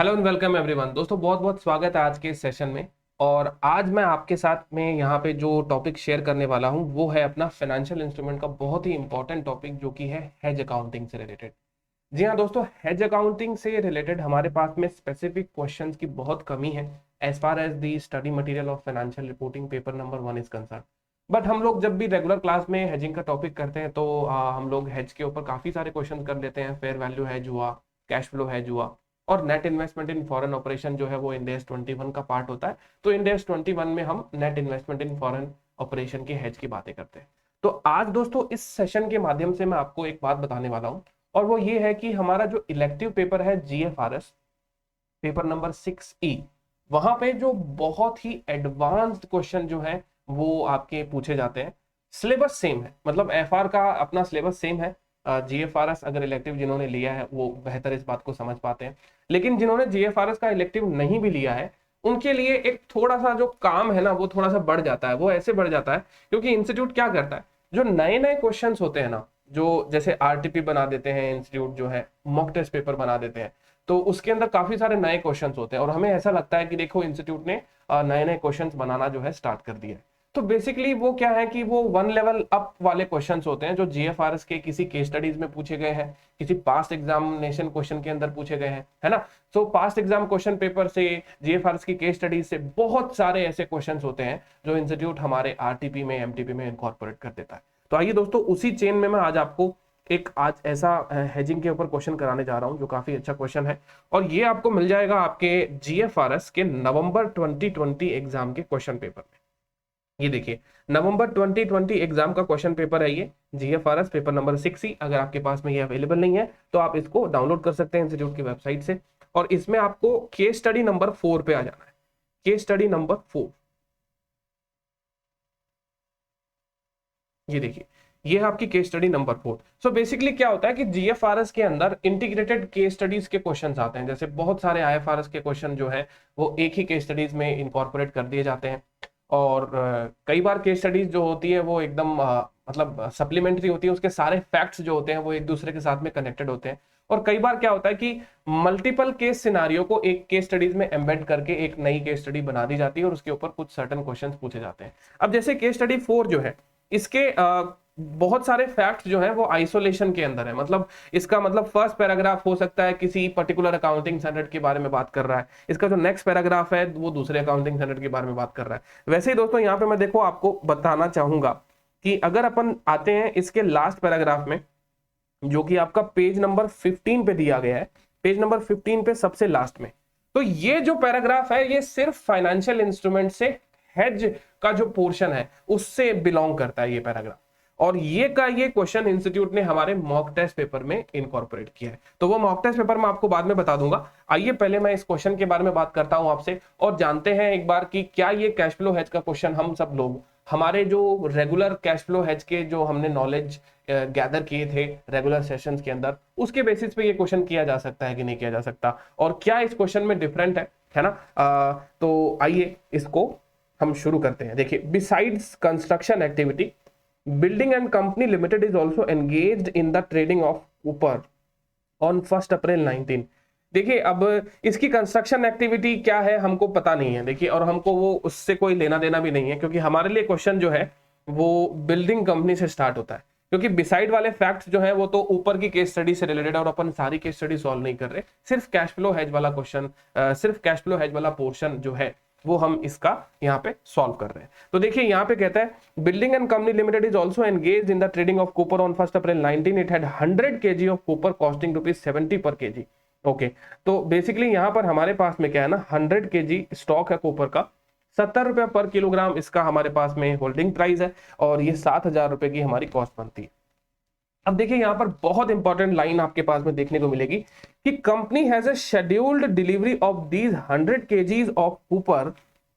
Hello and welcome everyone. दोस्तों बहुत बहुत स्वागत है आज के इस सेशन में। और आज मैं आपके साथ में यहाँ पे जो टॉपिक शेयर करने वाला हूँ वो है अपना फाइनेंशियल इंस्ट्रूमेंट का बहुत ही इंपॉर्टेंट टॉपिक जो कि है हेज अकाउंटिंग से रिलेटेड। जी हाँ दोस्तों, हेज अकाउंटिंग से रिलेटेड हमारे पास में स्पेसिफिक क्वेश्चंस की बहुत कमी है as far as the study material of financial reporting paper number 1 is concern. But हम लोग जब भी रेगुलर क्लास में हेजिंग का टॉपिक करते हैं तो हम लोग हेज के ऊपर काफी सारे क्वेश्चन कर लेते हैं। फेयर वैल्यू हेज हुआ, कैश फ्लो हेज हुआ, और net investment in foreign operation जो है वो इंड एस 21 का पार्ट होता है। तो इंड एस 21 में हम net investment in foreign operation के हेज की बातें करते हैं। तो आज दोस्तों इस सेशन के माध्यम से मैं आपको एक बात बताने वाला हूं, और वो ये है कि हमारा जो इलेक्टिव पेपर है जीएफआरएस पेपर नंबर 6E, वहां पे जो बहुत ही एडवांस्ड क्वेश्चन जो है वो आपके पूछे जाते हैं। सिलेबस सेम है, मतलब एफआर का अपना सिलेबस सेम है। जीएफआरएस अगर इलेक्टिव जिन्होंने लिया है वो बेहतर इस बात को समझ पाते हैं, लेकिन जिन्होंने जीएफआरएस का इलेक्टिव नहीं भी लिया है उनके लिए एक थोड़ा सा जो काम है ना वो थोड़ा सा बढ़ जाता है। वो ऐसे बढ़ जाता है क्योंकि इंस्टीट्यूट क्या करता है, जो नए नए क्वेश्चंस होते हैं ना, जो जैसे आरटीपी बना देते हैं इंस्टीट्यूट, जो है मॉक टेस्ट पेपर बना देते हैं, तो उसके अंदर काफी सारे नए क्वेश्चंस होते हैं और हमें ऐसा लगता है कि देखो इंस्टीट्यूट ने नए नए क्वेश्चंस बनाना जो है स्टार्ट कर दिया है। तो बेसिकली वो क्या है कि वो वन लेवल अप वाले क्वेश्चंस होते हैं जो जीएफआरएस के किसी केस स्टडीज में पूछे गए हैं, किसी पास्ट एग्जामिनेशन क्वेश्चन के अंदर पूछे गए हैं, है ना। सो पास्ट एग्जाम क्वेश्चन पेपर से, जीएफआरएस की केस स्टडीज से बहुत सारे ऐसे क्वेश्चंस होते हैं जो इंस्टीट्यूट हमारे आरटीपी में, एमटीपी में इनकॉर्पोरेट कर देता है। तो आइए दोस्तों उसी चेन में मैं आज आपको एक आज ऐसा हेजिंग के ऊपर क्वेश्चन कराने जा रहा हूं जो काफी अच्छा क्वेश्चन है, और ये आपको मिल जाएगा आपके जीएफआरएस के नवंबर 2020 एग्जाम के क्वेश्चन पेपर में। ये देखिए, नवंबर 2020 एग्जाम का क्वेश्चन पेपर है ये, जीएफआरएस पेपर नंबर 6E। अगर आपके पास में ये अवेलेबल नहीं है तो आप इसको डाउनलोड कर सकते हैं इंस्टीट्यूट की वेबसाइट से। और इसमें आपको केस स्टडी नंबर 4 पे आ जाना है। केस स्टडी नंबर 4, ये देखिए, ये है आपकी case study number 4। So basically क्या होता है कि जीएफआरएस के अंदर इंटीग्रेटेड केस स्टडीज के क्वेश्चंस आते हैं। जैसे बहुत सारे आईएफआरएस के क्वेश्चन जो है वो एक ही केस स्टडीज में इनकॉर्पोरेट कर दिए जाते हैं। और कई बार केस स्टडीज जो होती है वो एकदम मतलब सप्लीमेंट्री होती है, उसके सारे फैक्ट्स जो होते हैं वो एक दूसरे के साथ में कनेक्टेड होते हैं। और कई बार क्या होता है कि मल्टीपल केस सिनारियो को एक केस स्टडीज में एम्बेड करके एक नई केस स्टडी बना दी जाती है और उसके ऊपर कुछ सर्टन क्वेश्चंस पूछे जाते हैं। अब जैसे केस स्टडी 4 जो है, इसके बहुत सारे फैक्ट्स जो है वो आइसोलेशन के अंदर है। मतलब इसका मतलब फर्स्ट पैराग्राफ हो सकता है किसी पर्टिकुलर अकाउंटिंग स्टैंडर्ड के बारे में बात कर रहा है, इसका जो नेक्स्ट पैराग्राफ है वो दूसरे अकाउंटिंग स्टैंडर्ड के बारे में बात कर रहा है। वैसे ही दोस्तों यहाँ पे मैं देखो आपको बताना चाहूंगा कि अगर अपन आते हैं इसके लास्ट पैराग्राफ में, जो कि आपका पेज नंबर 15 पे दिया गया है, पेज नंबर 15 पे सबसे लास्ट में, तो ये जो पैराग्राफ है ये सिर्फ फाइनेंशियल इंस्ट्रूमेंट से हेज का जो पोर्शन है उससे बिलोंग करता है ये पैराग्राफ। और ये क्वेश्चन इंस्टीट्यूट ने हमारे मॉक टेस्ट पेपर में इनकॉर्पोरेट किया है। तो वो मॉक टेस्ट पेपर मैं आपको बाद में बता दूंगा। आइए पहले मैं इस क्वेश्चन के बारे में बात करता हूं आपसे, और जानते हैं एक बार कि क्या ये कैश फ्लो हेज का क्वेश्चन हम सब लोग हमारे जो रेगुलर कैश फ्लो हेज के जो हमने नॉलेज गैदर किए थे रेगुलर सेशंस के अंदर, उसके बेसिस पे ये क्वेश्चन किया जा सकता है कि नहीं किया जा सकता, और क्या इस क्वेश्चन में डिफरेंट है ना। तो आइए इसको हम शुरू करते हैं। देखिए, besides construction activity, building and company limited is also engaged in the trading of copper on 1 अप्रैल 19। देखिए, अब इसकी कंस्ट्रक्शन एक्टिविटी क्या है हमको पता नहीं है। देखिए, और हमको वो उससे कोई लेना देना भी नहीं है, क्योंकि हमारे लिए क्वेश्चन जो है वो बिल्डिंग कंपनी से स्टार्ट होता है। क्योंकि बिसाइड वाले फैक्ट्स जो है वो तो ऊपर की केस स्टडी से रिलेटेड, और अपन सारी केस स्टडी सॉल्व नहीं कर रहे। सिर्फ कैश फ्लो हेज वाला क्वेश्चन, सिर्फ कैश फ्लो हेज वाला पोर्शन जो है वो हम इसका यहाँ पे सॉल्व कर रहे हैं। तो देखिए यहाँ पे कहता है building and company limited is also engage in the trading of copper on 1 April 19। It had 100 kg of copper costing ₹70 पर kg। ओके, तो बेसिकली यहाँ पर हमारे पास में क्या है ना, 100 kg स्टॉक है कॉपर का, ₹70 पर किलोग्राम इसका हमारे पास में होल्डिंग प्राइस है, और ये 7,000 रुपए की हमारी कॉस्ट बनती है। अब देखिए यहाँ पर बहुत इंपॉर्टेंट लाइन आपके पास में देखने को मिलेगी कि company has a scheduled delivery of these 100 kgs of copper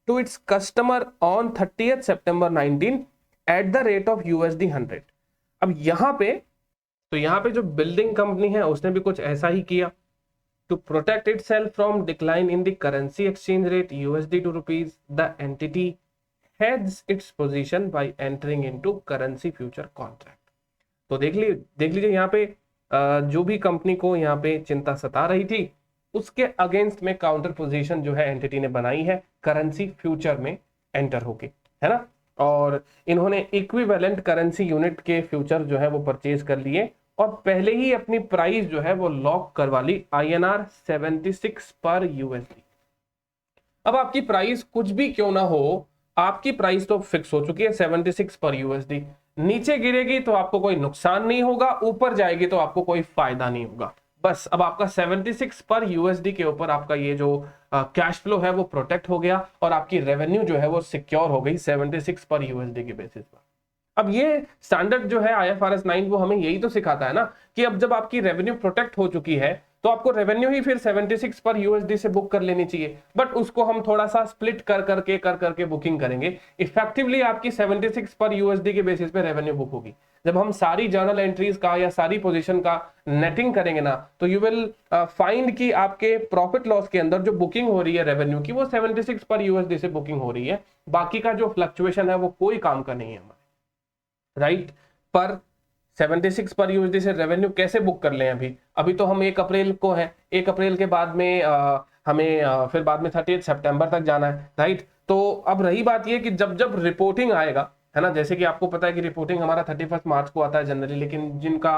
two its customer on 30th September 19 at the rate of $100। अब यहाँ पे, तो यहाँ पे जो बिल्डिंग कंपनी है उसने भी कुछ ऐसा ही किया। To protect itself from decline in the currency exchange rate USD to rupees, the entity hedges its position by entering into currency future contract। तो देख लीजिए यहाँ पे जो भी कंपनी को यहाँ पे चिंता सता रही थी उसके अगेंस्ट में काउंटर पोजीशन जो है एंटिटी ने बनाई है करेंसी फ्यूचर में एंटर होके, है ना। और इन्होंने इक्विवेलेंट करेंसी यूनिट के फ्यूचर जो है वो परचेज कर लिए और पहले ही अपनी प्राइस जो है वो लॉक करवा ली INR 76 पर यूएसडी। अब आपकी प्राइस कुछ भी क्यों ना हो, आपकी प्राइस तो फिक्स हो चुकी है 76 पर यूएसडी। नीचे गिरेगी तो आपको कोई नुकसान नहीं होगा, ऊपर जाएगी तो आपको कोई फायदा नहीं होगा। बस अब आपका 76 पर यूएसडी के ऊपर आपका ये जो कैश फ्लो है वो प्रोटेक्ट हो गया और आपकी रेवेन्यू जो है वो सिक्योर हो गई 76 पर यूएसडी के बेसिस पर। अब ये स्टैंडर्ड जो है IFRS 9 वो हमें यही तो सिखाता है ना कि अब जब आपकी रेवेन्यू प्रोटेक्ट हो चुकी है तो आपको रेवेन्यू ही फिर 76 पर यूएसडी से बुक कर लेनी चाहिए, बट उसको हम थोड़ा सा स्प्लिट कर करके बुकिंग करेंगे। इफेक्टिवली आपकी 76 पर यूएसडी के बेसिस पे रेवेन्यू बुक होगी। जब हम सारी जर्नल एंट्रीज का या सारी पोजीशन का नेटिंग करेंगे ना तो यू विल फाइंड कि आपके प्रॉफिट लॉस के अंदर जो बुकिंग हो रही है रेवेन्यू की वो 76 पर यूएसडी से बुकिंग हो रही है। बाकी का जो फ्लक्चुएशन है वो कोई काम का नहीं है हमारे, राइट। पर 76 पर यूएसडी से रेवेन्यू कैसे बुक कर लें? अभी तो हम 1 अप्रैल को है, 1 अप्रैल के बाद में हमें फिर बाद में 30 सितंबर तक जाना है, राइट। तो अब रही बात ये कि जब जब रिपोर्टिंग आएगा, है ना, जैसे कि आपको पता है कि रिपोर्टिंग हमारा 31 मार्च को आता है जनरली, लेकिन जिनका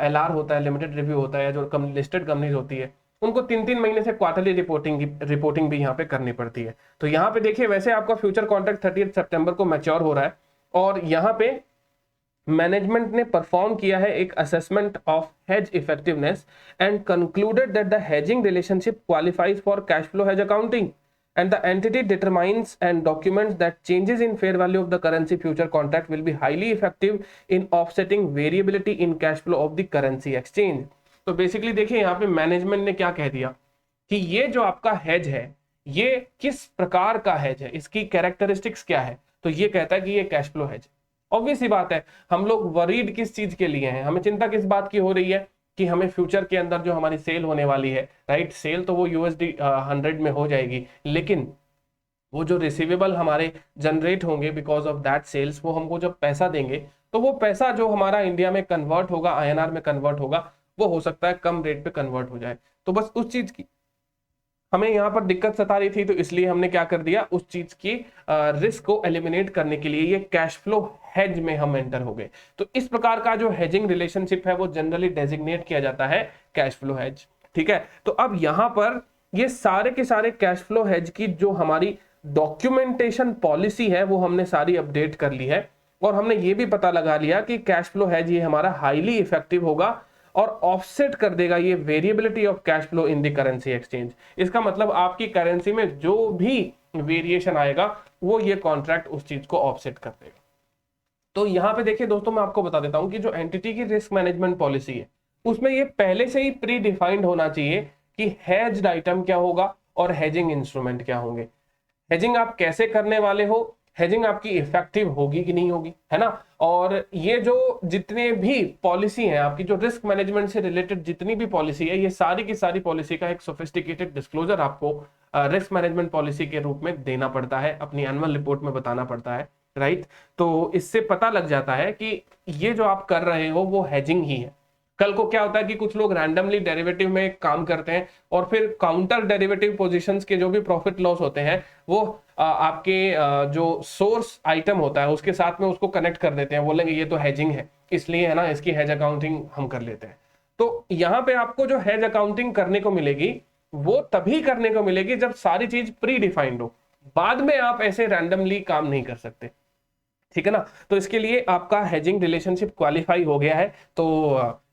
LR होता है, लिमिटेड रिव्यू होता है, जो लिस्टेड कंपनीज होती है, उनको 3-3 महीने से क्वार्टरली रिपोर्टिंग भी यहाँ पे करनी पड़ती है। तो यहाँ पे देखिए वैसे आपका फ्यूचर कॉन्ट्रैक्ट 30 सितंबर को मैच्योर हो रहा है और यहाँ पे मैनेजमेंट ने परफॉर्म किया है एक assessment of hedge effectiveness and concluded that the hedging relationship qualifies for cash flow hedge accounting and the entity determines and documents that changes in fair value of the currency future contract will be highly effective in offsetting variability in cash flow of the currency exchange। तो basically देखिए यहाँ पे management ने क्या कह दिया कि ये जो आपका हेज है ये किस प्रकार का हेज है, इसकी कैरेक्टरिस्टिक्स क्या है। तो ये कहता है कि ये कैश फ्लो हेज। ऑब्वियस सी बात है, हम लोग वरीड किस चीज के लिए हैं, हमें चिंता किस बात की हो रही है कि हमें फ्यूचर के अंदर जो हमारी सेल होने वाली है, राइट, सेल तो वो USD 100 में हो जाएगी, लेकिन वो जो रिसीवेबल हमारे जनरेट होंगे बिकॉज ऑफ दैट सेल्स, वो हमको जब पैसा देंगे तो वो पैसा जो हमारा इंडिया में कन्वर्ट होगा, INR में कन्वर्ट होगा, वो हो सकता है कम रेट पे कन्वर्ट हो जाए। तो बस उस चीज की हमें यहाँ पर दिक्कत सता रही थी, तो इसलिए हमने क्या कर दिया, उस चीज की रिस्क को एलिमिनेट करने के लिए ये कैश फ्लो हेज में हम एंटर हो गए। तो इस प्रकार का जो हेजिंग रिलेशनशिप है वो जनरली डेजिग्नेट किया जाता है कैश फ्लो हेज, ठीक है। तो अब यहाँ पर ये सारे के सारे कैश फ्लो हेज की जो हमारी डॉक्यूमेंटेशन पॉलिसी है वो हमने सारी अपडेट कर ली है और हमने ये भी पता लगा लिया कि कैश फ्लो हेज ये हमारा हाईली इफेक्टिव होगा और ऑफसेट कर देगा ये variability of cash flow in the currency exchange. इसका मतलब आपकी करेंसी में जो भी वेरिएशन आएगा वो ये कॉन्ट्रैक्ट उस चीज को ऑफसेट कर देगा। तो यहाँ पे देखिए दोस्तों, मैं आपको बता देता हूं कि जो एंटिटी की रिस्क मैनेजमेंट पॉलिसी है उसमें ये पहले से ही प्री डिफाइंड होना चाहिए कि हेज्ड आइटम क्या होगा और हेजिंग इंस्ट्रूमेंट क्या होंगे। हेजिंग आप कैसे करने वाले हो, हेजिंग आपकी इफेक्टिव होगी कि नहीं होगी, है ना। और ये जो जितने भी पॉलिसी हैं आपकी, जो रिस्क मैनेजमेंट से रिलेटेड जितनी भी पॉलिसी है, ये सारी की सारी पॉलिसी का एक सोफिस्टिकेटेड डिस्क्लोजर आपको रिस्क मैनेजमेंट पॉलिसी के रूप में देना पड़ता है, अपनी एनुअल रिपोर्ट में बताना पड़ता है, राइट। तो इससे पता लग जाता है कि ये जो आप कर रहे हो वो हेजिंग ही है। कल को क्या होता है कि कुछ लोग रैंडमली डेरिवेटिव में काम करते हैं और फिर काउंटर डेरिवेटिव पोजीशंस के जो भी प्रॉफिट लॉस होते हैं वो आपके जो सोर्स आइटम होता है उसके साथ में उसको कनेक्ट कर देते हैं, बोलेंगे ये तो हेजिंग है, इसलिए है ना, इसकी हेज अकाउंटिंग हम कर लेते हैं। तो यहाँ पे आपको जो हेज अकाउंटिंग करने को मिलेगी वो तभी करने को मिलेगी जब सारी चीज प्री डिफाइंड हो, बाद में आप ऐसे रैंडमली काम नहीं कर सकते, ठीक है ना। तो इसके लिए आपका हेजिंग रिलेशनशिप क्वालिफाई हो गया है। तो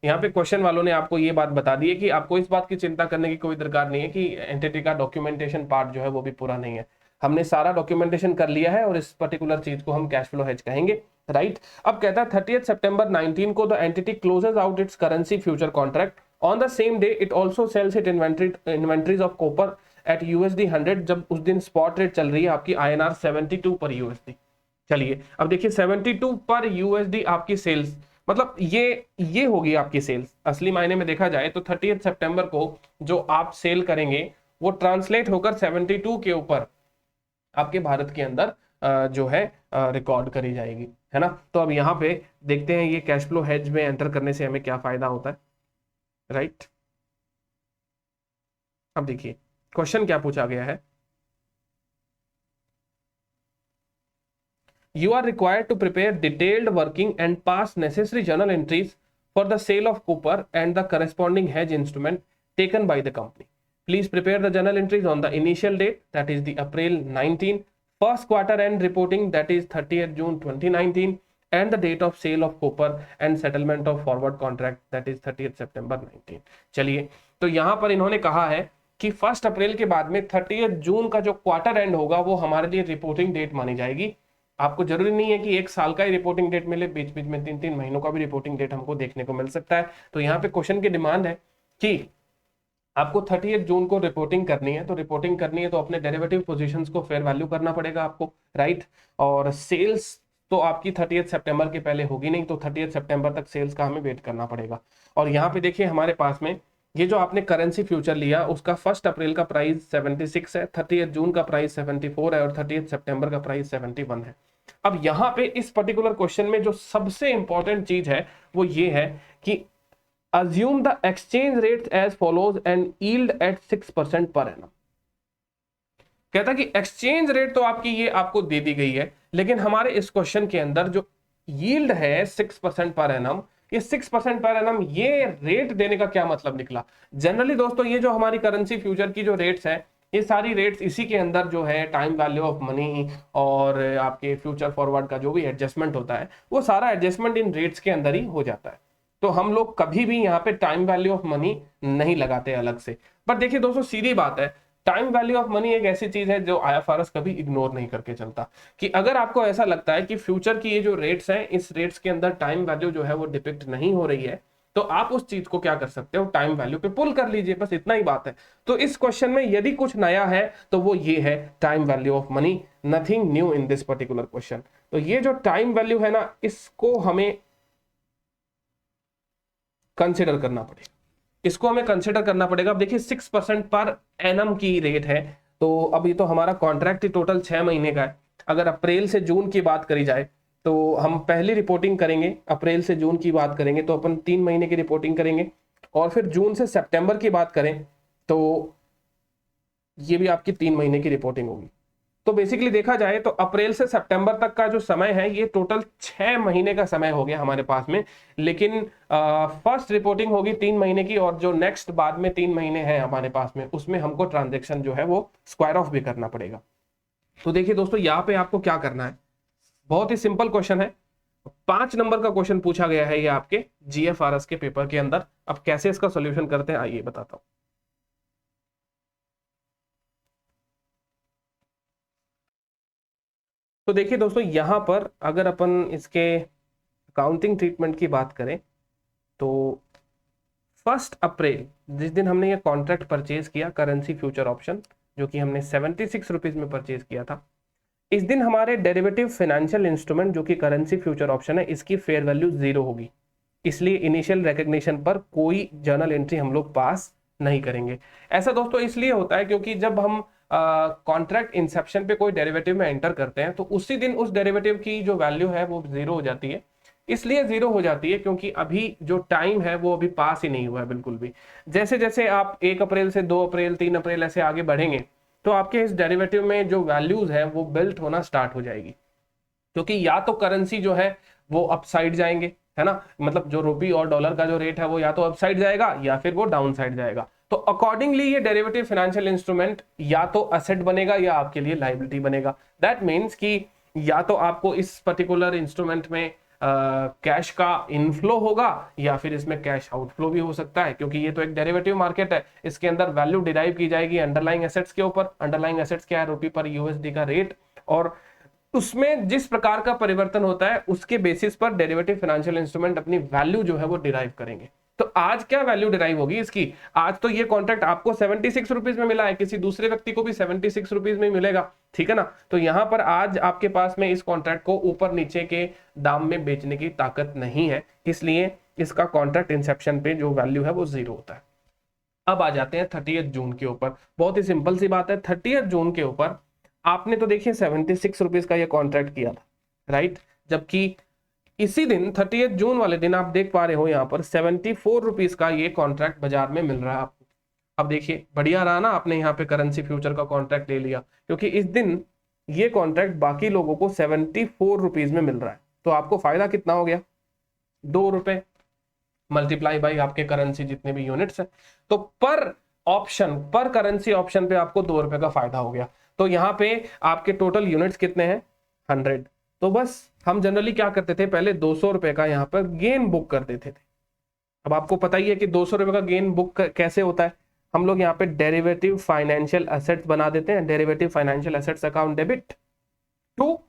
यहाँ पे क्वेश्चन वालों ने आपको ये बात बता दी है कि आपको इस बात की चिंता करने की कोई दरकार नहीं है कि एंटिटी का डॉक्यूमेंटेशन पार्ट जो है वो भी पूरा नहीं है, हमने सारा डॉक्यूमेंटेशन कर लिया है और इस पर्टिकुलर चीज को हम कैश फ्लो हेज कहेंगे, राइट। अब कहता है 30 सितंबर 19 को the entity closes out its currency future contract on the same day it also sells it inventories of copper at USD 100, जब उस दिन स्पॉट रेट चल रही है आपकी INR 72 पर USD। चलिए अब देखिए 72 पर USD आपकी सेल्स, मतलब ये होगी आपकी सेल्स। असली मायने में देखा जाए तो 30 सितंबर को जो आप सेल करेंगे वो ट्रांसलेट होकर 72 के ऊपर आपके भारत के अंदर जो है रिकॉर्ड करी जाएगी, है ना। तो अब यहाँ पे देखते हैं ये कैश फ्लो हेज में एंटर करने से हमें क्या फायदा होता है, राइट। अब देखिए क्वेश्चन क्या पूछा गया है, you are required to prepare detailed working and pass necessary journal entries for the sale of copper and the corresponding hedge instrument taken by the company. Please prepare the journal entries on the initial date, that is the April 19, first quarter end reporting, that is 30th June 2019, and the date of sale of copper and settlement of forward contract, that is 30th September 19. चलिए, तो यहाँ पर इन्होंने कहा है कि 1 अप्रैल के बाद में 30th जून का जो क्वार्टर एंड होगा वो हमारे लिए रिपोर्टिंग डेट मानी जाएगी। आपको जरूरी नहीं है कि 1 साल का ही रिपोर्टिंग डेट मिले, बीच बीच में 3-3 महीनों का भी रिपोर्टिंग डेट हमको देखने को मिल सकता है। तो यहाँ पे क्वेश्चन की डिमांड है कि आपको 30 जून को रिपोर्टिंग करनी है, तो रिपोर्टिंग करनी है तो अपने डेरिवेटिव पोजीशंस को फेयर वैल्यू करना पड़ेगा आपको, राइट। और सेल्स तो आपकी 30 सितंबर के पहले होगी नहीं, तो 30 सितंबर तक सेल्स का हमें वेट करना पड़ेगा। और यहाँ पे देखिए हमारे पास में ये जो आपने करेंसी फ्यूचर लिया उसका 1 अप्रैल का प्राइस 76 है, 30 जून का प्राइस 74 है और 30 सितंबर का प्राइस 71 है। अब यहाँ पे इस पर्टिकुलर क्वेश्चन में जो सबसे इंपॉर्टेंट चीज है वो ये है कि assume the exchange rates as follows and yield at 6% per annum। कहता कि एक्सचेंज रेट तो आपकी ये आपको दे दी गई है, लेकिन हमारे इस क्वेश्चन के अंदर जो यील्ड है 6% पर एनम, ये 6% पर एनम ये रेट देने का क्या मतलब निकला। जनरली दोस्तों ये जो हमारी करेंसी फ्यूचर की जो रेट्स है ये सारी रेट्स इसी के अंदर जो है टाइम वैल्यू ऑफ मनी और आपके फ्यूचर फॉरवर्ड का जो भी एडजस्टमेंट होता है वो सारा एडजस्टमेंट इन रेट्स के अंदर ही हो जाता है। तो हम लोग कभी भी यहाँ पे टाइम वैल्यू ऑफ मनी नहीं लगाते अलग से। पर देखिए दोस्तों सीधी बात है, टाइम वैल्यू ऑफ मनी एक ऐसी चीज है जो आईएफआरएस कभी इग्नोर नहीं करके चलता। कि अगर आपको ऐसा लगता है कि फ्यूचर की ये जो रेट्स हैं इस रेट्स के अंदर टाइम वैल्यू जो है वो डिपिक्ट नहीं हो रही है, तो आप उस चीज को क्या कर सकते हो, टाइम वैल्यू पे पुल कर लीजिए, बस इतना ही बात है। तो इस क्वेश्चन में यदि कुछ नया है तो वो ये है time value of money, nothing new in this particular question. तो ये जो टाइम वैल्यू है ना इसको हमें कंसिडर करना पड़ेगा, इसको हमें कंसिडर करना पड़ेगा। अब देखिए 6% पर एनम की रेट है, तो अभी तो हमारा कॉन्ट्रैक्ट टोटल 6 महीने का है। अगर अप्रैल से जून की बात करी जाए तो हम पहली रिपोर्टिंग करेंगे, अप्रैल से जून की बात करेंगे तो अपन 3 महीने की रिपोर्टिंग करेंगे, और फिर जून से सितंबर की बात करें तो ये भी आपकी 3 महीने की रिपोर्टिंग होगी। तो बेसिकली देखा जाए तो अप्रैल से सितंबर तक का जो समय है ये टोटल 6 महीने का समय हो गया हमारे पास में। लेकिन फर्स्ट रिपोर्टिंग होगी 3 महीने की, और जो नेक्स्ट बाद में 3 महीने हैं हमारे पास में उसमें हमको ट्रांजेक्शन जो है वो स्क्वायर ऑफ भी करना पड़ेगा। तो देखिए दोस्तों यहाँ पे आपको क्या करना है, बहुत ही सिंपल क्वेश्चन है, 5 नंबर का क्वेश्चन पूछा गया है ये आपके जीएफआरएस के पेपर के अंदर। अब कैसे इसका सोल्यूशन करते हैं आइए बताता हूं। तो देखिए दोस्तों यहां पर अगर अपन इसके अकाउंटिंग ट्रीटमेंट की बात करें तो 1 अप्रैल जिस दिन हमने ये कॉन्ट्रैक्ट परचेज किया करेंसी फ्यूचर ऑप्शन जो कि हमने 76 रुपीज में परचेज किया था, इस दिन हमारे डेरिवेटिव फाइनेंशियल इंस्ट्रूमेंट जो कि करेंसी फ्यूचर ऑप्शन है इसकी फेयर वैल्यू 0 होगी। इसलिए इनिशियल रिकग्निशन पर कोई जर्नल एंट्री हम लोग पास नहीं करेंगे। ऐसा दोस्तों इसलिए होता है क्योंकि जब हम कॉन्ट्रैक्ट इंसेप्शन पे कोई डेरिवेटिव में एंटर करते हैं तो उसी दिन उस डेरिवेटिव की जो वैल्यू है वो 0 हो जाती है। इसलिए 0 हो जाती है क्योंकि अभी जो टाइम है वो अभी पास ही नहीं हुआ है बिल्कुल भी। जैसे जैसे आप 1 अप्रैल से 2 अप्रैल 3 अप्रैल ऐसे आगे बढ़ेंगे तो आपके इस डेरिवेटिव में जो वैल्यूज है वो बिल्ट होना स्टार्ट हो जाएगी, क्योंकि या तो करेंसी जो है वो अपसाइड जाएंगे, है ना, मतलब जो रुपी और डॉलर का जो रेट है वो या तो अपसाइड जाएगा या फिर वो डाउन साइड जाएगा। तो अकॉर्डिंगली ये डेरिवेटिव फाइनेंशियल इंस्ट्रूमेंट या तो असेट बनेगा या आपके लिए लायबिलिटी बनेगा। दैट मीन्स कि या तो आपको इस पर्टिकुलर इंस्ट्रूमेंट में कैश का इनफ्लो होगा या फिर इसमें कैश आउटफ्लो भी हो सकता है, क्योंकि ये तो एक डेरिवेटिव मार्केट है। इसके अंदर वैल्यू डिराइव की जाएगी अंडरलाइंग एसेट्स के ऊपर। अंडरलाइंग एसेट्स क्या है, रुपी पर यूएसडी का रेट, और उसमें जिस प्रकार का परिवर्तन होता है उसके बेसिस पर डेरिवेटिव फाइनेंशियल इंस्ट्रूमेंट अपनी वैल्यू जो है वो डिराइव करेंगे। तो आज क्या वैल्यू डिराइव होगी इसकी, आज तो ये कॉन्ट्रैक्ट आपको 76 रुपीज में मिला है, किसी दूसरे व्यक्ति को भी 76 रुपीज में मिलेगा, ठीक है ना। तो यहां पर आज आपके पास में इस कॉन्ट्रैक्ट को ऊपर नीचे के दाम में बेचने की ताकत नहीं है, इसलिए इसका कॉन्ट्रैक्ट इंसेप्शन पे जो वैल्यू है वो 0 होता है। अब आ जाते हैं 30 जून के ऊपर। बहुत ही सिंपल सी बात है, 30 जून के ऊपर आपने तो देखिए 76 रुपीज का ये कॉन्ट्रैक्ट किया था, राइट, जबकि इसी दिन 30 जून वाले दिन आप देख पा रहे हो यहाँ पर 74 रुपीज का ये कॉन्ट्रैक्ट बाजार में मिल रहा है आपको। अब देखिए बढ़िया रहा ना, आपने यहाँ पे करेंसी फ्यूचर का कॉन्ट्रैक्ट ले लिया, क्योंकि इस दिन ये कॉन्ट्रैक्ट बाकी लोगों को 74 रुपीज में मिल रहा है, तो आपको फायदा कितना हो गया, 2 रुपए मल्टीप्लाई बाई आपके करेंसी जितने भी यूनिट्स हैं, तो पर ऑप्शन, पर करेंसी ऑप्शन पे आपको 2 रुपए का फायदा हो गया। तो यहाँ पे आपके टोटल यूनिट्स कितने हैं, 100। तो बस हम जनरली क्या करते थे, पहले 200 रुपए का यहाँ पर गेन बुक कर देते थे। अब आपको पता ही है कि 200 रुपए का गेन बुक कैसे होता है, हम लोग यहाँ पे डेरिवेटिव फाइनेंशियल एसेट्स बना देते हैं, derivative financial assets account debit to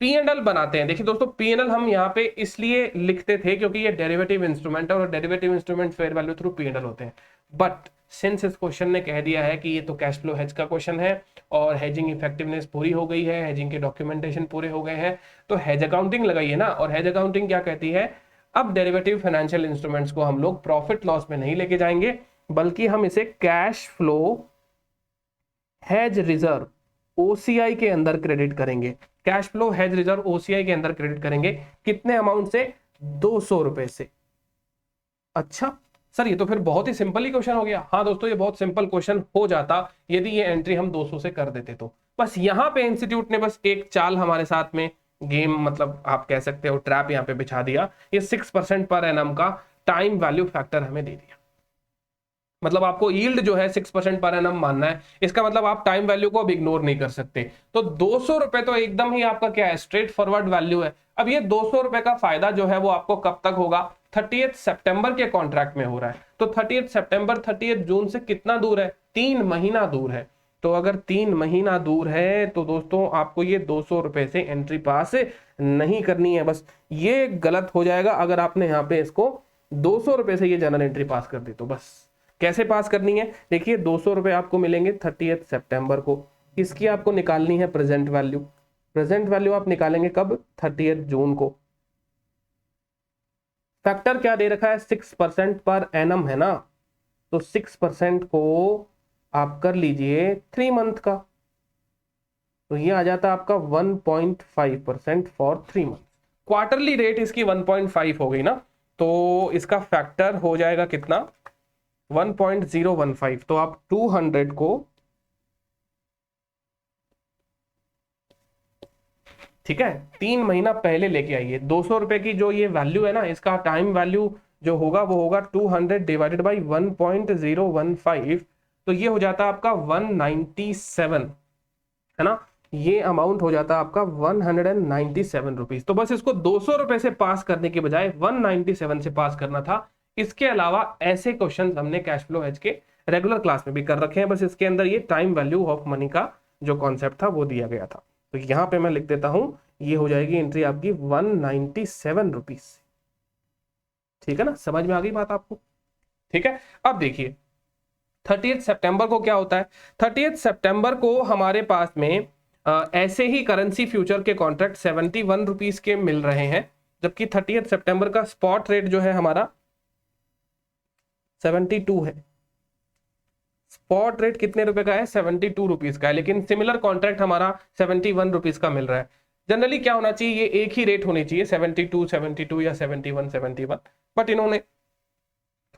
P&L बनाते हैं। देखिए दोस्तों, P&L हम यहाँ पे इसलिए लिखते थे क्योंकि ये डेरिवेटिव इंस्ट्रूमेंट है और derivative instrument fair value through P&L होते हैं। बट सिंस इस क्वेश्चन ने कह दिया है कि ये तो कैश फ्लो हेज का क्वेश्चन है और हेजिंग इफेक्टिवनेस पूरी हो गई है, हेजिंग के डॉक्यूमेंटेशन पूरे हो गए हैं, तो हेज अकाउंटिंग लगाइए ना। और हेज अकाउंटिंग क्या कहती है, अब डेरिवेटिव फाइनेंशियल इंस्ट्रूमेंट्स को हम लोग प्रॉफिट लॉस में नहीं लेके जाएंगे, बल्कि हम इसे cash flow hedge reserve OCI के अंदर क्रेडिट करेंगे। Cash flow hedge reserve OCI के अंदर क्रेडिट करेंगे, कितने अमाउंट से, 200 रुपए से। अच्छा सर, ये तो फिर बहुत ही सिंपल ही क्वेश्चन हो गया। हाँ दोस्तों, ये बहुत सिंपल क्वेश्चन हो जाता यदि ये एंट्री हम 200 से कर देते तो। बस यहाँ पे इंस्टीट्यूट ने बस एक चाल हमारे साथ में गेम, मतलब आप कह सकते हो ट्रैप यहाँ पे बिछा दिया, ये 6% पर एनम का टाइम वैल्यू फैक्टर हमें दे दिया। मतलब आपको यील्ड जो है 6% पर एनम मानना है, इसका मतलब आप टाइम वैल्यू को अब इग्नोर नहीं कर सकते। तो 200 रुपए तो एकदम ही आपका क्या है, स्ट्रेट फॉरवर्ड वैल्यू है। अब ये 200 रुपए का फायदा जो है वो आपको कब तक होगा, 30 सितंबर के कॉन्ट्रैक्ट में हो रहा है। तो 30 सितंबर 30 जून से कितना दूर है, 3 महीना दूर है। तो अगर 3 महीना दूर है तो दोस्तों आपको ये 200 रुपए से एंट्री पास नहीं करनी है। बस ये गलत हो जाएगा अगर आपने यहाँ पे इसको 200 रुपए से ये जनरल एंट्री पास कर दी। तो बस कैसे पास करनी है, देखिए 200 रुपए आपको मिलेंगे 30 सितंबर को, इसकी आपको निकालनी है प्रेजेंट वैल्यू। प्रेजेंट वैल्यू आप निकालेंगे कब, 30 जून को। फैक्टर क्या दे रखा है, 6% पर एनम है ना, तो 6% को आप कर लीजिए 3 मंथ का, तो ये आ जाता है आपका 1.5% फॉर 3 मंथ। क्वार्टरली रेट इसकी 1.5 हो गई ना, तो इसका फैक्टर हो जाएगा कितना, 1.015। तो आप 200 को, ठीक है, 3 महीना पहले लेके आइए। 200 रुपए की जो ये वैल्यू है ना, इसका टाइम वैल्यू जो होगा वो होगा 200 डिवाइडेड बाई 1.015, तो ये हो जाता है आपका 197, है ना, ये अमाउंट हो जाता है आपका 197 रुपीज। तो बस इसको 200 रुपए से पास करने के बजाय 197 से पास करना था। इसके अलावा ऐसे क्वेश्चन हमने कैश फ्लो हेज के रेगुलर क्लास में भी कर रखे हैं, बस इसके अंदर ये टाइम वैल्यू ऑफ मनी का जो कॉन्सेप्ट था वो दिया गया था। तो यहां पे मैं लिख देता हूं, ये हो जाएगी एंट्री आपकी 197 रुपीज। ठीक है ना, समझ में आ गई बात आपको, ठीक है। अब देखिए 30 सितंबर को क्या होता है, 30 सितंबर को हमारे पास में ऐसे ही करेंसी फ्यूचर के कॉन्ट्रैक्ट 71 रुपीज के मिल रहे हैं, जबकि 30 सितंबर का स्पॉट रेट जो है हमारा 72 है। स्पॉट रेट कितने रुपए का है, 72 रुपीज का है, लेकिन सिमिलर कॉन्ट्रैक्ट हमारा 71 रुपीज का मिल रहा है। जनरली क्या होना चाहिए, ये एक ही रेट होनी चाहिए, 72 72 या 71 71, बट इन्होंने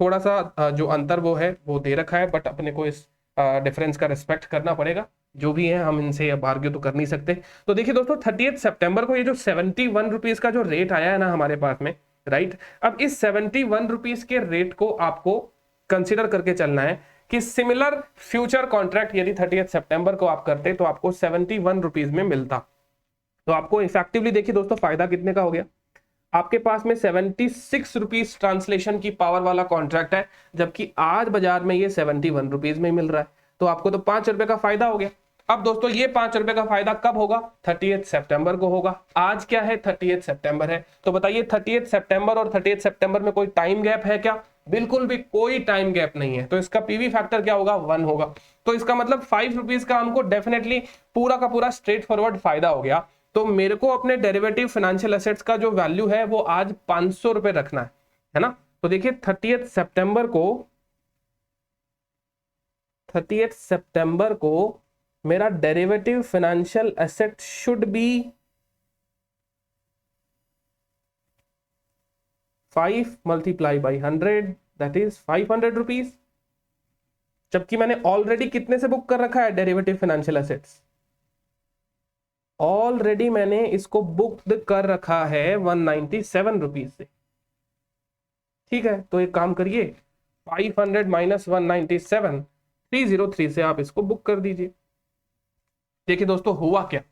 थोड़ा सा जो अंतर वो है वो दे रखा है, बट अपने को इस डिफरेंस का रिस्पेक्ट करना पड़ेगा। जो भी है हम इनसे अब आर्ग्यू तो कर नहीं सकते। तो देखिए दोस्तों 30 सितंबर को ये जो 71 रुपीज का जो रेट आया है ना हमारे पास में, राइट, अब इस 71 रुपीज के रेट को आपको कंसिडर करके चलना है कि सिमिलर फ्यूचर कॉन्ट्रैक्ट यदि 30 सितंबर को आप करते तो आपको 71 रुपीज में मिलता। तो आपको इफेक्टिवली देखिए दोस्तों फायदा कितने का हो गया, आपके पास में 76 रुपीज ट्रांसलेशन की पावर वाला कॉन्ट्रैक्ट है, जबकि आज बाजार में ये 71 रुपीज में मिल रहा है। तो आपको तो 5 रुपए का फायदा हो गया। अब दोस्तों ये 5 रुपए का फायदा कब होगा, 30 सितंबर को होगा। आज क्या है, 30 सितंबर है, तो बताइए 30 सितंबर और 30 सितंबर में कोई टाइम गैप है क्या, बिल्कुल भी कोई टाइम गैप नहीं है। तो इसका पीवी फैक्टर क्या होगा, 1 होगा। तो इसका मतलब 5 रुपीज का हमको डेफिनेटली पूरा का पूरा स्ट्रेट फॉरवर्ड फायदा हो गया। तो मेरे को अपने डेरिवेटिव फाइनेंशियल एसेट्स का जो वैल्यू है वो आज 500 रुपए रखना है ना। तो देखिए 30 सितंबर को मेरा derivative financial asset should be 5 multiply by 100, that is 500 rupees. जबकि मैंने ऑलरेडी कितने से बुक कर रखा है डेरिवेटिव फाइनेंशियल एसेट्स, ऑलरेडी मैंने इसको बुक्ड कर रखा है 197 रुपीज से। ठीक है, तो एक काम करिए 500 माइनस 197, 303 से आप इसको बुक कर दीजिए। देखिए दोस्तों हुआ क्या,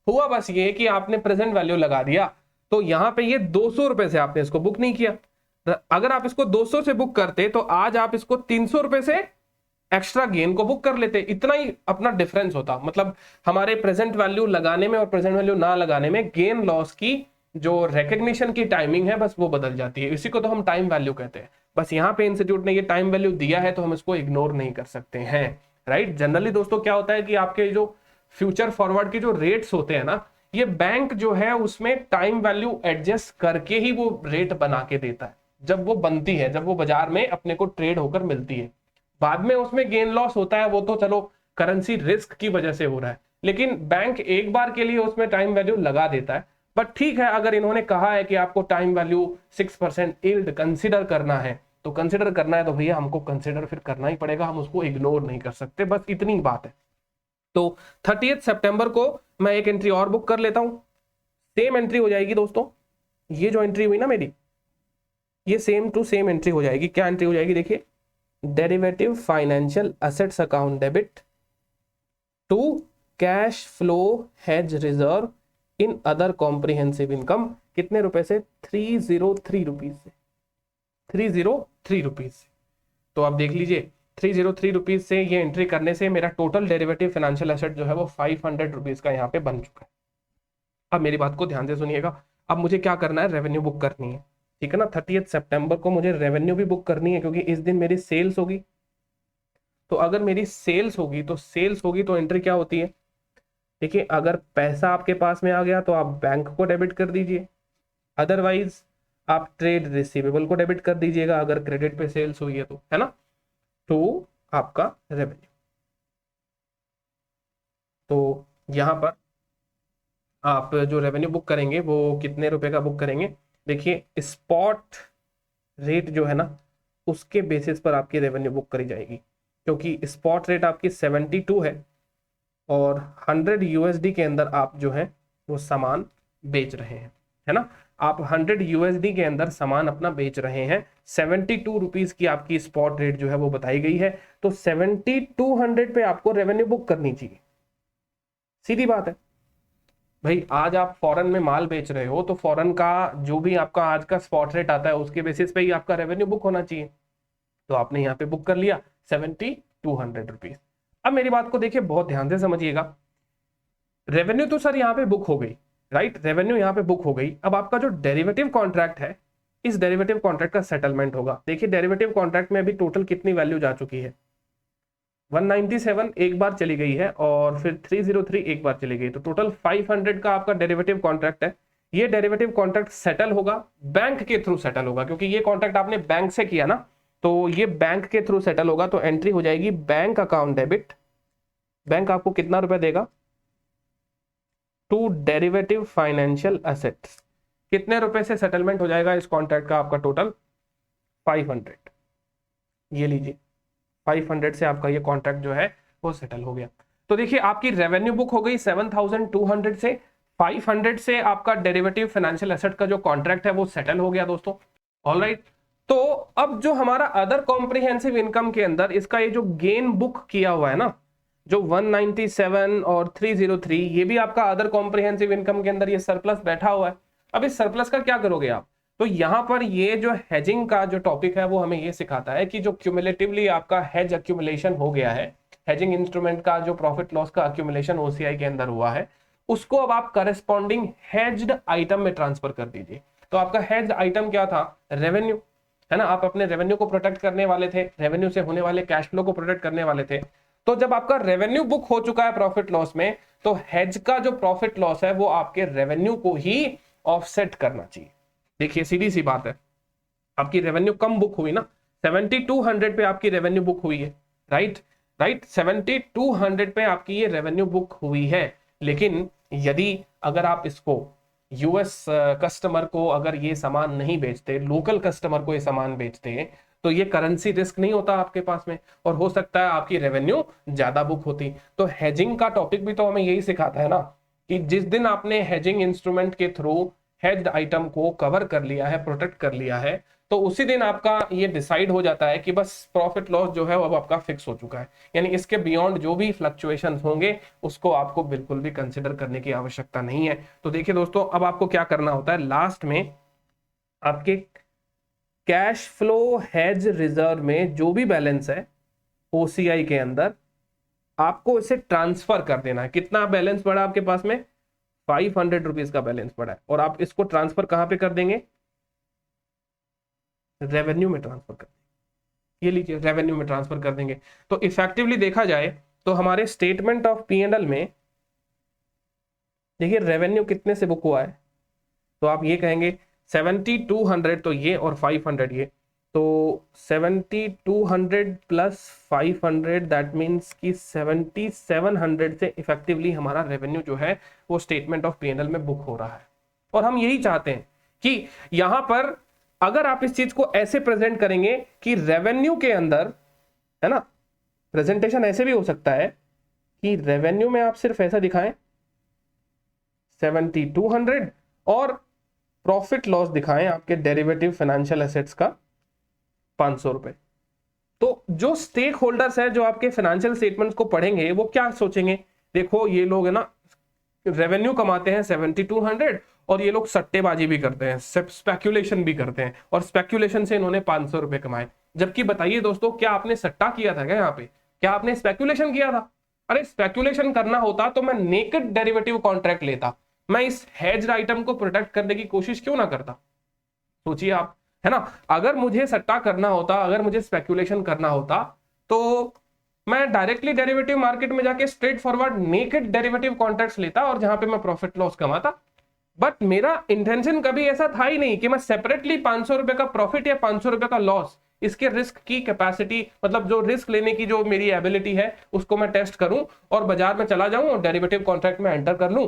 हुआ बस ये कि आपने प्रेजेंट वैल्यू लगा दिया, तो यहां पे ये 200 रुपए से आपने इसको बुक नहीं किया। अगर आप इसको 200 से बुक करते तो आज आप इसको 300 रुपए से एक्स्ट्रा गेन को बुक कर लेते, इतना ही अपना डिफरेंस होता। मतलब हमारे प्रेजेंट वैल्यू लगाने में और प्रेजेंट वैल्यू ना लगाने में गेन लॉस की जो रिकग्निशन की टाइमिंग है बस वो बदल जाती है, इसी को तो हम टाइम वैल्यू कहते हैं। बस यहाँ पे इंस्टीट्यूट ने ये टाइम वैल्यू दिया है तो हम इसको इग्नोर नहीं कर सकते हैं, राइट। जनरली दोस्तों क्या होता है कि आपके जो फ्यूचर फॉरवर्ड के जो रेट्स होते हैं ना, ये बैंक जो है उसमें टाइम वैल्यू एडजस्ट करके ही वो रेट बना के देता है जब वो बनती है, जब वो बाजार में अपने को ट्रेड होकर मिलती है। बाद में उसमें गेन लॉस होता है वो तो चलो करेंसी रिस्क की वजह से हो रहा है, लेकिन बैंक एक बार के लिए उसमें टाइम वैल्यू लगा देता है। बट ठीक है, अगर इन्होंने कहा है कि आपको टाइम वैल्यू 6% यील्ड कंसिडर करना है तो कंसिडर करना है तो भैया हमको कंसिडर फिर करना ही पड़ेगा, हम उसको इग्नोर नहीं कर सकते, बस इतनी बात है। तो 30 सितंबर को मैं एक एंट्री और बुक कर लेता हूं, सेम एंट्री हो जाएगी दोस्तों। ये जो एंट्री हुई ना मेरी, ये सेम टू सेम एंट्री हो जाएगी। क्या एंट्री हो जाएगी देखिए, derivative financial assets account debit to cash flow hedge reserve in other comprehensive income, कितने रुपए से, 303 रुपीज से, 303 रुपीज से। तो आप देख लीजिए 303 रुपीज से ये एंट्री करने से मेरा टोटल डेरिवेटिव फाइनेंशियल एसेट जो है वो 500 रुपीज का यहाँ पे बन चुका है। अब मेरी बात को ध्यान से सुनिएगा, अब मुझे क्या करना है, रेवेन्यू बुक करनी है, ठीक है ना। 30 सितंबर को मुझे रेवेन्यू भी बुक करनी है क्योंकि इस दिन मेरी सेल्स होगी। तो अगर मेरी सेल्स होगी तो एंट्री क्या होती है, देखिए अगर पैसा आपके पास में आ गया तो आप बैंक को डेबिट कर दीजिए, अदरवाइज आप ट्रेड रिसीवेबल को डेबिट कर दीजिएगा अगर क्रेडिट पे सेल्स हुई है तो, है ना। तो आपका रेवेन्यू, तो यहां पर आप जो रेवेन्यू बुक करेंगे वो कितने रुपए का बुक करेंगे, देखिए स्पॉट रेट जो है ना उसके बेसिस पर आपकी रेवेन्यू बुक करी जाएगी, क्योंकि स्पॉट रेट आपकी 72 है और 100 यूएसडी के अंदर आप जो है वो सामान बेच रहे हैं, है ना। आप 100 यूएसडी के अंदर सामान अपना बेच रहे हैं, 72 रुपीज की आपकी स्पॉट रेट जो है वो बताई गई है, तो 7200 पे आपको रेवेन्यू बुक करनी चाहिए। सीधी बात है भाई, आज आप फॉरेन में माल बेच रहे हो तो फॉरेन का जो भी आपका आज का स्पॉट रेट आता है उसके बेसिस पे ही आपका रेवेन्यू बुक होना चाहिए। तो आपने यहाँ पे बुक कर लिया 7200 रुपीज। अब मेरी बात को देखिए बहुत ध्यान से समझिएगा, रेवेन्यू तो सर यहाँ पे बुक हो गई, राइट, रेवेन्यू यहाँ पे बुक हो गई। अब आपका जो डेरिवेटिव कॉन्ट्रैक्ट है, इस डेरिवेटिव कॉन्ट्रैक्ट का सेटलमेंट होगा। देखिए डेरिवेटिव कॉन्ट्रैक्ट में अभी टोटल कितनी वैल्यू जा चुकी है, 197 एक बार चली गई है और फिर 303 एक बार चली गई, तो टोटल 500 का आपका डेरिवेटिव कॉन्ट्रैक्ट है। ये डेरिवेटिव कॉन्ट्रैक्ट सेटल होगा, बैंक के थ्रू सेटल होगा, क्योंकि ये कॉन्ट्रैक्ट आपने बैंक से किया ना, तो ये बैंक के थ्रू सेटल होगा। तो एंट्री हो जाएगी बैंक अकाउंट डेबिट, बैंक आपको कितना रुपए देगा, टू डेरिवेटिव फाइनेंशियल असेट्स, कितने रुपए से सेटलमेंट हो जाएगा इस कॉन्ट्रैक्ट का आपका टोटल 500। ये लीजिए 500 से आपका ये कॉन्ट्रैक्ट जो है वो सेटल हो गया। तो देखिए आपकी रेवेन्यू बुक हो गई 7200 से, 500 से आपका डेरिवेटिव फाइनेंशियल एसेट का जो कॉन्ट्रैक्ट है वो सेटल हो गया दोस्तों। ऑलराइट, तो अब जो हमारा अदर कॉम्प्रिहेंसिव इनकम के अंदर इसका ये जो गेन बुक किया हुआ है ना, जो 197 और 303, ये भी आपका अदर कॉम्प्रिहेंसिव इनकम के अंदर ये सरप्लस बैठा हुआ है। अब इस सरप्लस का क्या करोगे आप, तो यहां पर ये जो हेजिंग का जो टॉपिक है वो हमें ये सिखाता है कि जो क्यूमुलेटिवली आपका हेज अक्यूमुलेशन हो गया है, हेजिंग इंस्ट्रूमेंट का जो प्रॉफिट लॉस का अक्यूमुलेशन ओसीआई के अंदर हुआ है, उसको अब आप करेस्पॉन्डिंग हेज्ड आइटम में ट्रांसफर कर दीजिए। तो आपका हेज्ड आइटम क्या था, रेवेन्यू, है ना। आप अपने रेवेन्यू को प्रोटेक्ट करने वाले थे, रेवेन्यू से होने वाले कैश फ्लो को प्रोटेक्ट करने वाले थे। तो जब आपका रेवेन्यू बुक हो चुका है प्रॉफिट लॉस में, तो हेज का जो प्रॉफिट लॉस है वो आपके रेवेन्यू को ही ऑफसेट करना चाहिए। देखिए सीधी सी बात है, आपकी रेवेन्यू कम बुक हुई ना, 7200 पे आपकी रेवेन्यू बुक हुई है, राइट, 7200 पे आपकी ये रेवेन्यू बुक हुई है। लेकिन यदि अगर आप इसको यूएस कस्टमर को अगर ये सामान नहीं बेचते, लोकल कस्टमर को ये सामान बेचते, तो ये करेंसी रिस्क नहीं होता आपके पास में, और हो सकता है आपकी रेवेन्यू ज्यादा बुक होती। तो हेजिंग का टॉपिक भी तो हमें यही सिखाता है ना, कि जिस दिन आपने हेजिंग इंस्ट्रूमेंट के थ्रू हेज्ड आइटम को कवर कर लिया है, प्रोटेक्ट कर लिया है, तो उसी दिन आपका ये डिसाइड हो जाता है कि बस प्रॉफिट लॉस जो है वो अब आपका फिक्स हो चुका है। यानी इसके बियॉन्ड जो भी फ्लक्चुएशंस होंगे उसको आपको बिल्कुल भी कंसिडर करने की आवश्यकता नहीं है। तो देखिए दोस्तों, अब आपको क्या करना होता है, लास्ट में आपके कैश फ्लो हेज रिजर्व में जो भी बैलेंस है ओसीआई के अंदर, आपको इसे ट्रांसफर कर देना है। कितना बैलेंस पड़ा आपके पास में, 500 रुपीज का बैलेंस पड़ा है, और आप इसको ट्रांसफर कहां पे कर देंगे, रेवेन्यू में ट्रांसफर कर देंगे। ये लीजिए, रेवेन्यू में ट्रांसफर कर देंगे। तो इफेक्टिवली देखा जाए तो हमारे स्टेटमेंट ऑफ P&L में देखिए रेवेन्यू कितने से बुक हुआ है, तो आप ये कहेंगे 7200, तो ये और 500 ये, तो 7200 प्लस 500 दैट मीन्स कि 7700 से इफेक्टिवली हमारा रेवेन्यू जो है वो स्टेटमेंट ऑफ P&L में बुक हो रहा है। और हम यही चाहते हैं कि यहां पर अगर आप इस चीज को ऐसे प्रेजेंट करेंगे कि रेवेन्यू के अंदर, है ना, प्रेजेंटेशन ऐसे भी हो सकता है कि रेवेन्यू में आप सिर्फ ऐसा दिखाएं 7200 और प्रॉफिट लॉस दिखाएं आपके डेरिवेटिव फाइनेंशियल एसेट्स का 500 रुपए। तो जो स्टेक होल्डर्स है, जो आपके फाइनेंशियल स्टेटमेंट्स को पढ़ेंगे, वो क्या सोचेंगे, देखो ये लोग है ना रेवेन्यू कमाते हैं 7200, और ये लोग सट्टेबाजी भी करते हैं, स्पेक्यूलेशन भी करते हैं, और स्पेक्यूलेशन से इन्होंने 500 रुपए कमाए। जबकि बताइए दोस्तों, क्या आपने सट्टा किया था क्या यहाँ पे, क्या आपने स्पेक्यूलेशन किया था? अरे स्पेक्यूलेशन करना होता तो मैं नेकेड डेरिवेटिव कॉन्ट्रैक्ट लेता, मैं इस हेज्ड आइटम को प्रोटेक्ट करने की कोशिश क्यों ना करता? सोचिए आप, है ना, अगर मुझे सट्टा करना होता, अगर मुझे स्पेक्यूलेशन करना होता, तो मैं डायरेक्टली डेरिवेटिव मार्केट में जाके straight forward naked derivative contracts लेता और जहां पे मैं प्रॉफिट लॉस कमाता। बट मेरा इंटेंशन कभी ऐसा था ही नहीं कि मैं सेपरेटली 500 रुपए का प्रॉफिट या 500 रुपए का लॉस, इसके रिस्क की कैपेसिटी, मतलब जो रिस्क लेने की जो मेरी एबिलिटी है उसको मैं टेस्ट करूं और बाजार में चला जाऊं और डेरिवेटिव कॉन्ट्रैक्ट में एंटर कर लूं,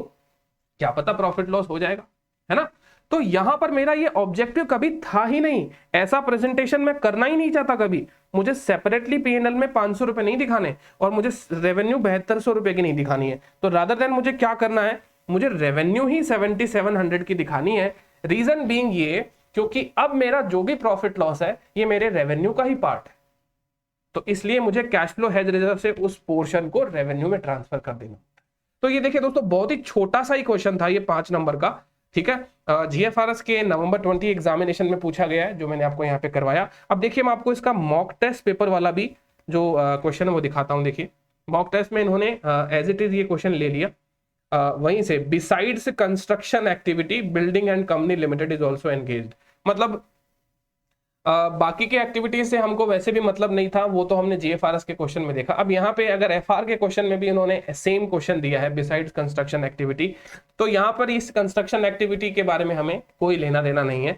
क्या पता प्रॉफिट लॉस हो जाएगा, है ना। तो यहां पर मेरा ये ऑब्जेक्टिव कभी था ही नहीं, ऐसा प्रेजेंटेशन मैं करना ही नहीं चाहता कभी। मुझे सेपरेटली P&L में 500 रुपए नहीं दिखाने और मुझे रेवेन्यू 7200 रुपए की नहीं दिखानी है। तो रादर देन मुझे क्या करना है, मुझे रेवेन्यू ही 7700 की दिखानी है। रीजन बीइंग ये, क्योंकि अब मेरा जो भी प्रॉफिट लॉस है ये मेरे रेवेन्यू का ही पार्ट है, तो इसलिए मुझे कैश फ्लो हेज रिजर्व से उस पोर्शन को रेवेन्यू में ट्रांसफर कर देना। तो ये देखिए दोस्तों, बहुत ही छोटा सा ही क्वेश्चन था ये 5 नंबर का, ठीक है। GFRS के नवंबर 20 एग्जामिनेशन में पूछा गया है, जो मैंने आपको यहाँ पे करवाया। अब देखिए मैं आपको इसका मॉक टेस्ट पेपर वाला भी जो क्वेश्चन है वो दिखाता हूँ। देखिए मॉक टेस्ट में इन्होंने एज इट इज ये क्वेश्चन ले लिया, वहीं से besides construction activity building and company limited is also engaged, मतलब बाकी के एक्टिविटीज से हमको वैसे भी मतलब नहीं था, वो तो हमने GFRS के क्वेश्चन में देखा। अब यहाँ पे अगर FR के क्वेश्चन में भी इन्होंने सेम क्वेश्चन दिया है बिसाइड्स कंस्ट्रक्शन एक्टिविटी, तो यहाँ पर इस कंस्ट्रक्शन एक्टिविटी के बारे में हमें कोई लेना देना नहीं है।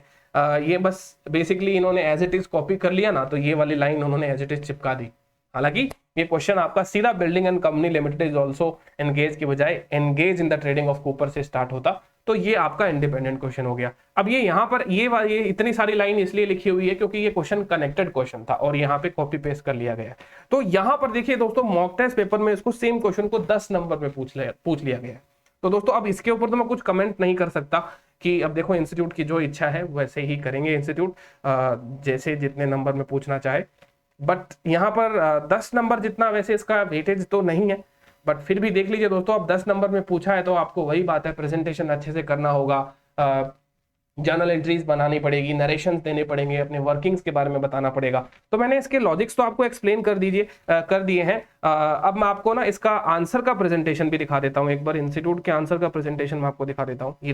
ये बस बेसिकली इन्होंने एज इट इज कॉपी कर लिया ना, तो ये वाली लाइन उन्होंने एज इट इज चिपका दी। हालांकि ये क्वेश्चन आपका सीधा building and company limited is also engage की बजाय engage in the trading of copper से स्टार्ट होता, तो ये आपका इंडिपेंडेंट क्वेश्चन हो गया। अब ये यहाँ पर ये इतनी सारी लाइन इसलिए लिखी हुई है क्योंकि ये क्वेश्चन कनेक्टेड क्वेश्चन था और यहाँ पे कॉपी पेस्ट कर लिया गया। तो यहाँ पर देखिए दोस्तों, मॉक टेस्ट पेपर में इसको सेम क्वेश्चन को 10 नंबर में पूछ लिया गया। तो दोस्तों अब इसके ऊपर तो मैं कुछ कमेंट नहीं कर सकता कि अब देखो इंस्टीट्यूट की जो इच्छा है वैसे ही करेंगे इंस्टीट्यूट, जैसे जितने नंबर में पूछना चाहे। बट यहाँ पर 10 नंबर जितना वैसे इसका वेटेज तो नहीं है, बट फिर भी देख लीजिए दोस्तों, अब 10 नंबर में पूछा है तो आपको वही बात है, प्रेजेंटेशन अच्छे से करना होगा, जर्नल एंट्रीज बनानी पड़ेगी, नरेशंस देने पड़ेंगे, अपने वर्किंग्स के बारे में बताना पड़ेगा। तो मैंने इसके लॉजिक्स तो आपको एक्सप्लेन कर दिए हैं। अब मैं आपको ना इसका आंसर का प्रेजेंटेशन भी दिखा देता हूँ, एक बार इंस्टीट्यूट के आंसर का प्रेजेंटेशन मैं आपको दिखा देता हूँ। ये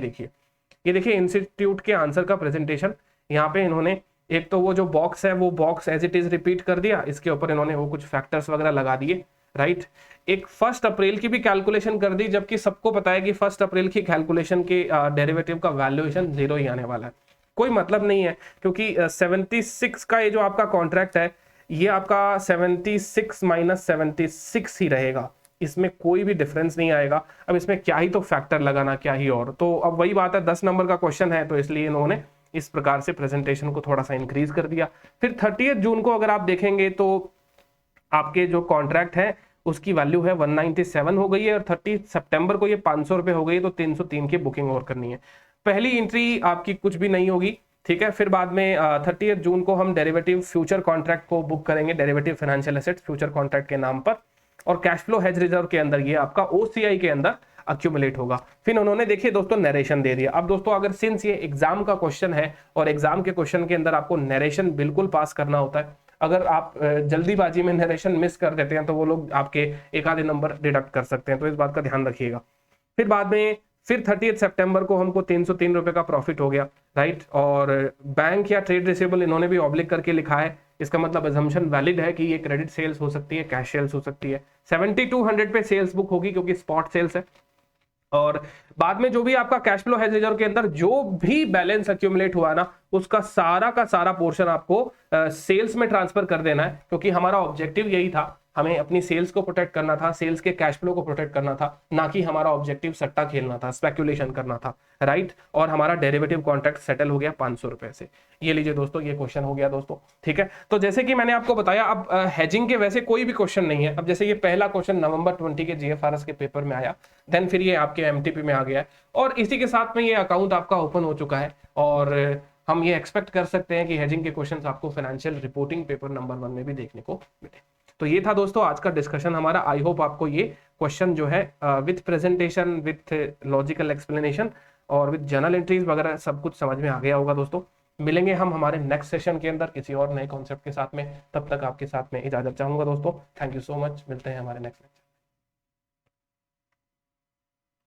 देखिए इंस्टीट्यूट के आंसर का प्रेजेंटेशन। यहाँ पे इन्होंने एक तो वो जो बॉक्स है वो box as it is repeat कर दिया, इसके ऊपर इन्होंने वो कुछ फैक्टर्स वगैरह लगा दिए, राइट। एक 1 अप्रैल की भी कैलकुलेशन कर दी, जबकि सबको पता है कि 1 अप्रैल की कैलकुलेशन के डेरिवेटिव का वैल्यूएशन 0 ही आने वाला है, कोई मतलब नहीं है, क्योंकि 76 का ये जो आपका कॉन्ट्रैक्ट है ये आपका 76 माइनस 76 ही रहेगा, इसमें कोई भी डिफरेंस नहीं आएगा। अब इसमें क्या ही तो फैक्टर लगाना, क्या ही और, तो अब वही बात है 10 नंबर का क्वेश्चन है तो इसलिए इन्होंने इस प्रकार से प्रेजेंटेशन को थोड़ा सा इंक्रीज कर दिया। फिर 30 जून को अगर आप देखेंगे तो आपके जो कॉन्ट्रैक्ट है उसकी वैल्यू है 197 हो गई है, और 30 सितंबर को ये 500 रुपए हो गई है, तो 303 की बुकिंग और करनी है। पहली एंट्री आपकी कुछ भी नहीं होगी, ठीक है। फिर बाद में 30 जून को हम डेरिवेटिव फ्यूचर कॉन्ट्रैक्ट को बुक करेंगे, derivative financial assets future contract के नाम पर, और कैश फ्लो हेज रिजर्व के अंदर ये आपका OCI के अंदर अक्यूमुलेट होगा। फिर उन्होंने देखिए दोस्तों नरेशन दे दिया। अब दोस्तों अगर सिंस ये एग्जाम का क्वेश्चन है और एग्जाम के क्वेश्चन के अंदर आपको नरेशन बिल्कुल पास करना होता है, अगर आप जल्दीबाजी में नरेशन मिस कर देते हैं तो वो लोग आपके एक आधे नंबर डिडक्ट कर सकते हैं, तो इस बात का ध्यान रखिएगा। फिर बाद में फिर 30 सितंबर को हमको 303 रुपए का प्रॉफिट हो गया, राइट। और बैंक या ट्रेड रिसीवेबल इन्होंने भी ऑब्लिक करके लिखा है, इसका मतलब अजम्पशन वैलिड है कि ये क्रेडिट सेल्स हो सकती है, कैश सेल्स हो सकती है। 7200 पे सेल्स बुक होगी क्योंकि स्पॉट सेल्स है। और बाद में जो भी आपका कैश फ्लो हेज रिजर्व के अंदर जो भी बैलेंस एक्यूमुलेट हुआ ना, उसका सारा का सारा पोर्शन आपको सेल्स में ट्रांसफर कर देना है, क्योंकि हमारा ऑब्जेक्टिव यही था, हमें अपनी सेल्स को प्रोटेक्ट करना था, सेल्स के कैश फ्लो को प्रोटेक्ट करना था, ना कि हमारा ऑब्जेक्टिव सट्टा खेलना था, स्पेकुलेशन करना था, राइट। और हमारा डेरिवेटिव कॉन्ट्रैक्ट सेटल हो गया 500 रुपए से। ये लीजिए दोस्तों, ये क्वेश्चन हो गया दोस्तों, ठीक है। तो जैसे कि मैंने आपको बताया, अब हेजिंग के वैसे कोई भी क्वेश्चन नहीं है। अब जैसे ये पहला क्वेश्चन नवंबर 20 के GFRS के पेपर में आया, देन फिर ये आपके MTP में आ गया है, और इसी के साथ में ये अकाउंट आपका ओपन हो चुका है, और हम ये एक्सपेक्ट कर सकते हैं कि हेजिंग के क्वेश्चंस आपको फाइनेंशियल रिपोर्टिंग पेपर नंबर 1 में भी देखने को मिले। तो ये था दोस्तों आज का डिस्कशन हमारा। आई होप आपको ये क्वेश्चन जो है with presentation, with logical explanation और विथ जर्नल एंट्रीज वगैरह सब कुछ समझ में आ गया होगा दोस्तों। मिलेंगे हम हमारे नेक्स्ट सेशन के अंदर किसी और नए कॉन्सेप्ट के साथ में, तब तक आपके साथ में इजाजत चाहूंगा दोस्तों। थैंक यू सो मच, मिलते हैं हमारे नेक्स्ट